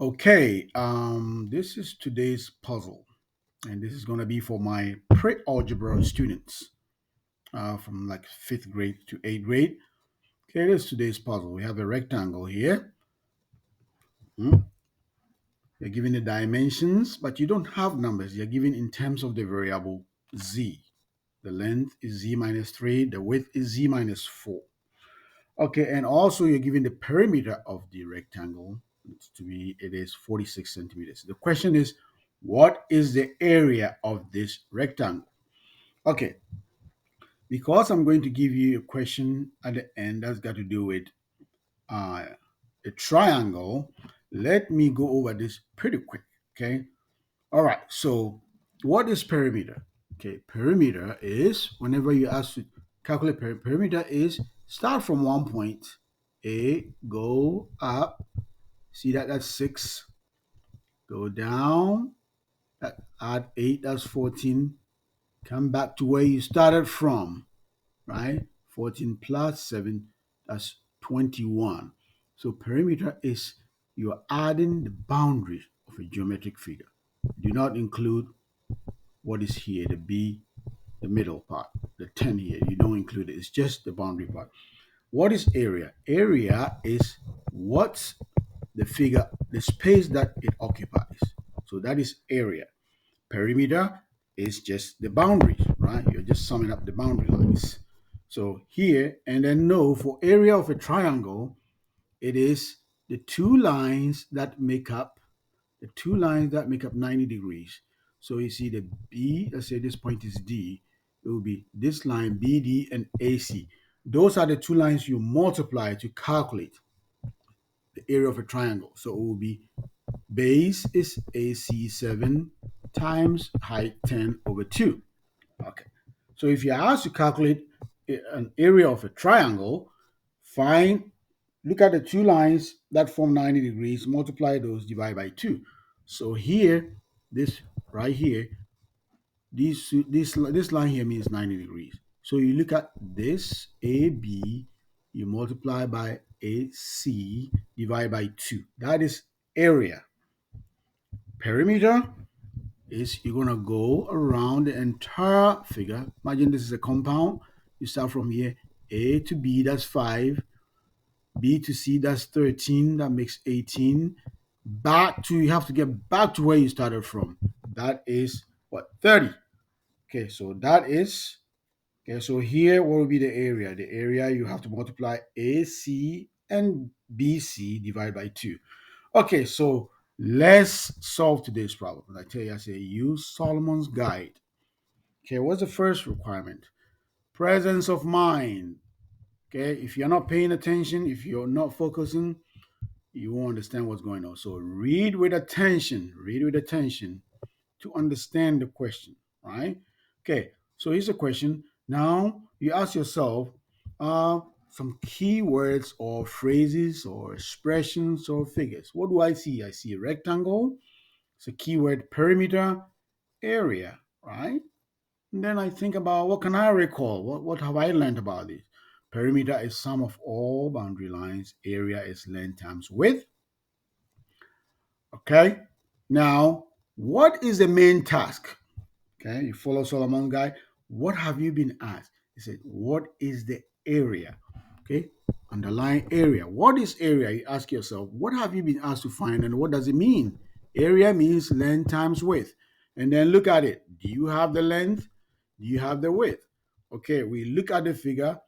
Okay, this is today's puzzle, and this is going to be for my pre-algebra students from like fifth grade to eighth grade. Okay, this is today's puzzle. We have a rectangle here. Hmm. You're given the dimensions, but you don't have numbers. You're given in terms of the variable z. The length is z minus 3, the width is z minus 4. Okay, and also you're given the perimeter of the rectangle. It is 46 centimeters. The question is, what is the area of this rectangle? Okay, because I'm going to give you a question at the end that's got to do with uh, a triangle, let me go over this pretty quick. Okay, all right. So, what is perimeter? Okay, perimeter is whenever you ask to calculate perimeter is start from one point A, go up. See that that's 6. Go down. Add 8. That's 14. Come back to where you started from. Right? 14 plus 7. That's 21. So perimeter is you're adding the boundaries of a geometric figure. Do not include what is here, the B, the middle part, the 10 here. You don't include it. It's just the boundary part. What is area? Area is what's the figure, the space that it occupies. So that is area. Perimeter is just the boundaries, right? You're just summing up the boundary lines. So here, and then no, for area of a triangle, it is the two lines that make up 90 degrees. So you see the B, let's say this point is D, it will be this line BD and AC. Those are the two lines you multiply to calculate the area of a triangle. So it will be base is AC 7 times height 10 over 2. Okay. So if you're asked to calculate an area of a triangle, find, look at the two lines that form 90 degrees, multiply those, divide by 2. So here, this right here, this line here means 90 degrees. So you look at this AB, you multiply by AC, divide by 2. That is area. Perimeter is you're gonna go around the entire figure. Imagine this is a compound. You start from here, A to B, that's 5. B to C, that's 13. That makes 18. You have to get back to where you started from. That is what? 30. Okay, so that is, okay, so here, what will be the area? The area you have to multiply AC and BC divided by 2. Okay, so let's solve today's problem. I tell you, I say use Solomon's guide. Okay, what's the first requirement? Presence of mind. Okay, if you're not paying attention, if you're not focusing, you won't understand what's going on. So read with attention to understand the question, right? Okay, so here's a question. Now you ask yourself some keywords or phrases or expressions or figures. What do I see? I see a rectangle. It's a keyword perimeter, area, right? And then I think about what can I recall? What have I learned about this? Perimeter is sum of all boundary lines. Area is length times width. Okay. Now, what is the main task? Okay, you follow Solomon guy. What have you been asked? He said, what is the area? Okay, underline area. What is area? You ask yourself, what have you been asked to find and what does it mean? Area means length times width. And then look at it. Do you have the length? Do you have the width? Okay, we look at the figure.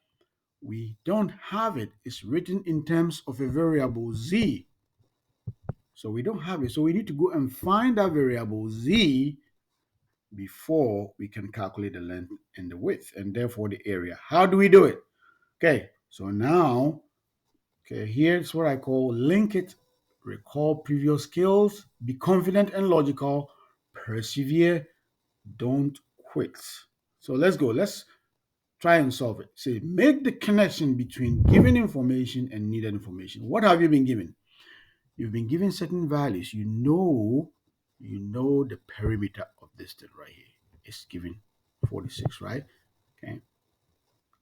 We don't have it. It's written in terms of a variable z. So we don't have it. So we need to go and find that variable z before we can calculate the length and the width and therefore the area. How do we do it? Okay, so now, okay, here's what I call link it, recall previous skills, be confident and logical, persevere, don't quit. So let's go. Let's try and solve it. Say, make the connection between given information and needed information. What have you been given? You've been given certain values. You know the perimeter of this thing right here. It's given 46, right? Okay.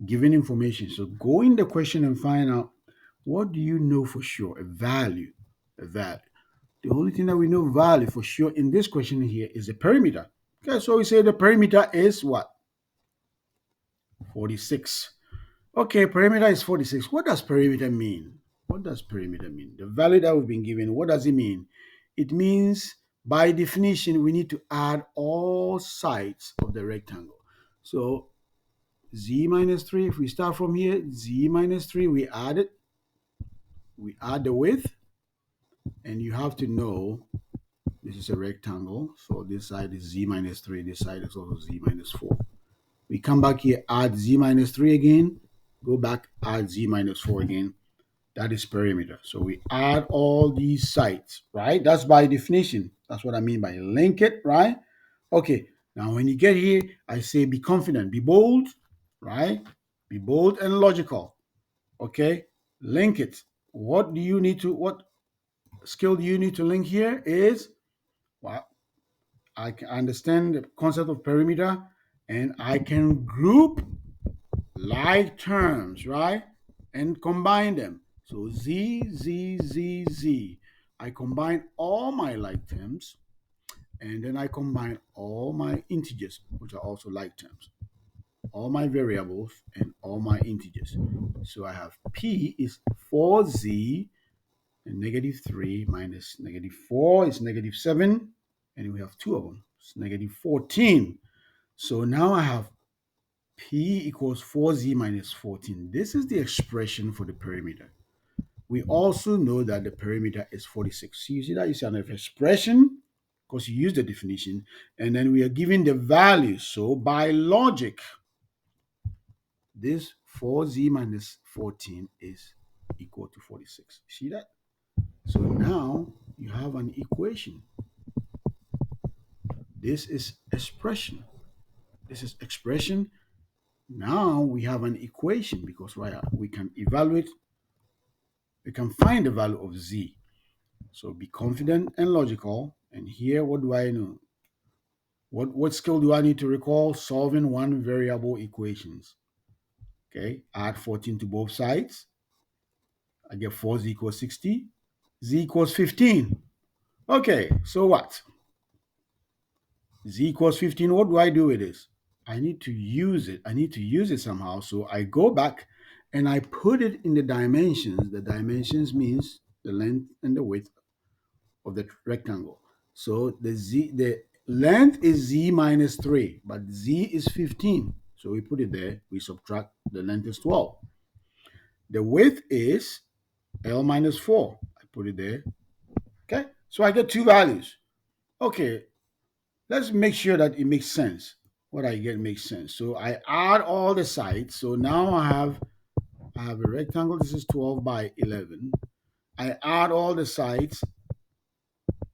Given information. So go in the question and find out what do you know for sure? A value. A value. The only thing that we know value for sure in this question here is the perimeter. Okay, so we say the perimeter is what? 46. Okay, perimeter is 46. What does perimeter mean? What does perimeter mean? The value that we've been given, what does it mean? It means, by definition, we need to add all sides of the rectangle. So z minus 3, if we start from here, z minus 3, we add it. We add the width, and you have to know this is a rectangle. So this side is z minus 3, this side is also z minus 4. We come back here, add z minus 3 again, go back, add z minus 4 again. That is perimeter. So we add all these sides, right? That's by definition. That's what I mean by link it, right? Okay, now when you get here, I say be confident, be bold, right? Be bold and logical, okay? Link it. What skill do you need to link here is, well, I can understand the concept of perimeter, and I can group like terms, right? And combine them. So z, z, z, z. I combine all my like terms, and then I combine all my integers, which are also like terms, all my variables, and all my integers. So I have p is 4z, and negative 3 minus negative 4 is negative 7, and we have two of them. It's negative 14. So now I have P equals 4z minus 14. This is the expression for the perimeter. We also know that the perimeter is 46. So you see that you see an expression because you use the definition, and then we are given the value. So by logic, this 4z minus 14 is equal to 46. See that? So now you have an equation. This is expression. This is expression. Now we have an equation because we can evaluate, we can find the value of z. So be confident and logical. And here, what do I know? What skill do I need to recall? Solving one variable equations. Okay, add 14 to both sides. I get 4z equals 60. Z equals 15. Okay, so what? Z equals 15. What do I do with this? I need to use it. I need to use it somehow. So I go back and I put it in the dimensions. The dimensions means the length and the width of the rectangle. So the length is z minus 3, but z is 15. So we put it there. We subtract, the length is 12. The width is L minus 4. I put it there. Okay, so I get two values. Okay, let's make sure that it makes sense. What I get makes sense. So I add all the sides. So now I have a rectangle. This is 12 by 11. I add all the sides.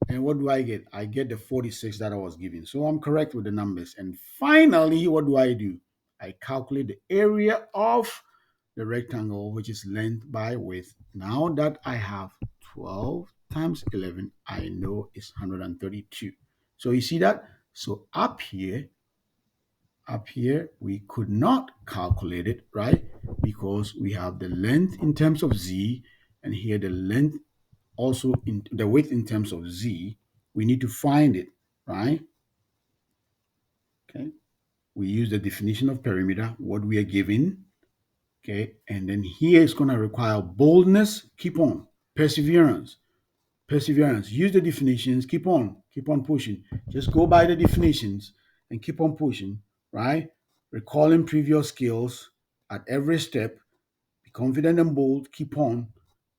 And what do I get? I get the 46 that I was given. So I'm correct with the numbers. And finally, what do? I calculate the area of the rectangle, which is length by width. Now that I have 12 times 11, I know it's 132. So you see that? So up here, we could not calculate it, right? Because we have the length in terms of z, and here the length also in the width in terms of z. We need to find it, right? Okay. We use the definition of perimeter, what we are given. Okay. And then here it's going to require boldness. Keep on. Perseverance. Perseverance. Use the definitions. Keep on. Keep on pushing. Just go by the definitions and keep on pushing, right? Recalling previous skills at every step. Be confident and bold. Keep on.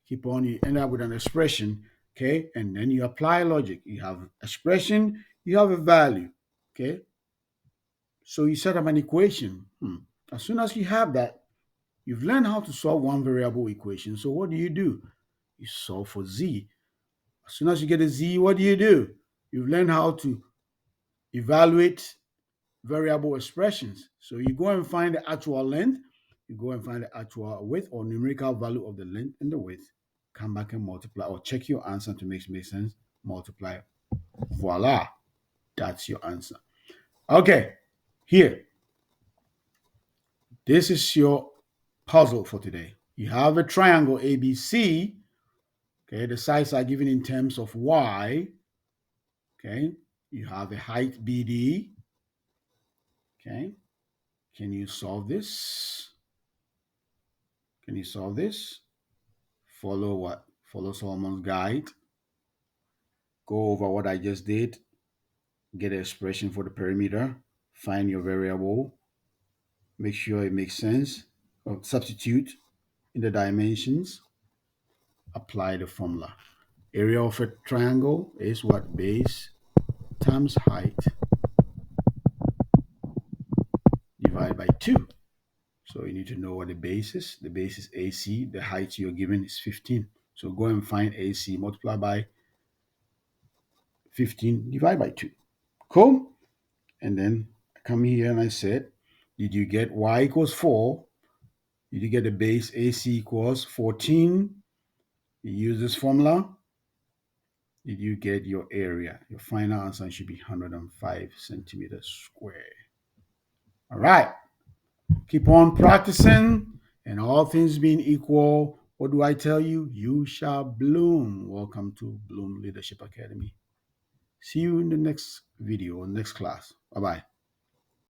Keep on. You end up with an expression. Okay. And then you apply logic. You have expression, you have a value. Okay. So you set up an equation. As soon as you have that, you've learned how to solve one variable equation. So what do? You solve for z. As soon as you get a z, what do? You've learned how to evaluate variable expressions. So you go and find the actual length, you go and find the actual width or numerical value of the length and the width, come back and multiply or check your answer to make sense, multiply. Voila, that's your answer. Okay, here, this is your puzzle for today. You have a triangle ABC, Okay, the sides are given in terms of y. Okay, you have a height BD. Okay, can you solve this? Can you solve this? Follow what? Follow Solomon's guide. Go over what I just did. Get an expression for the perimeter. Find your variable. Make sure it makes sense. Substitute in the dimensions. Apply the formula. Area of a triangle is what? Base times height divided by 2. So you need to know what the base is. The base is AC. The height you're given is 15. So go and find AC, multiply by 15, divide by 2. Cool? And then I come here and I said, did you get y equals 4? Did you get the base AC equals 14? You use this formula. Did you get your area? Your final answer should be 105 centimeters square. All right. Keep on practicing, and all things being equal, what do I tell you? You shall bloom. Welcome to Bloom Leadership Academy. See you in the next video or next class. Bye bye.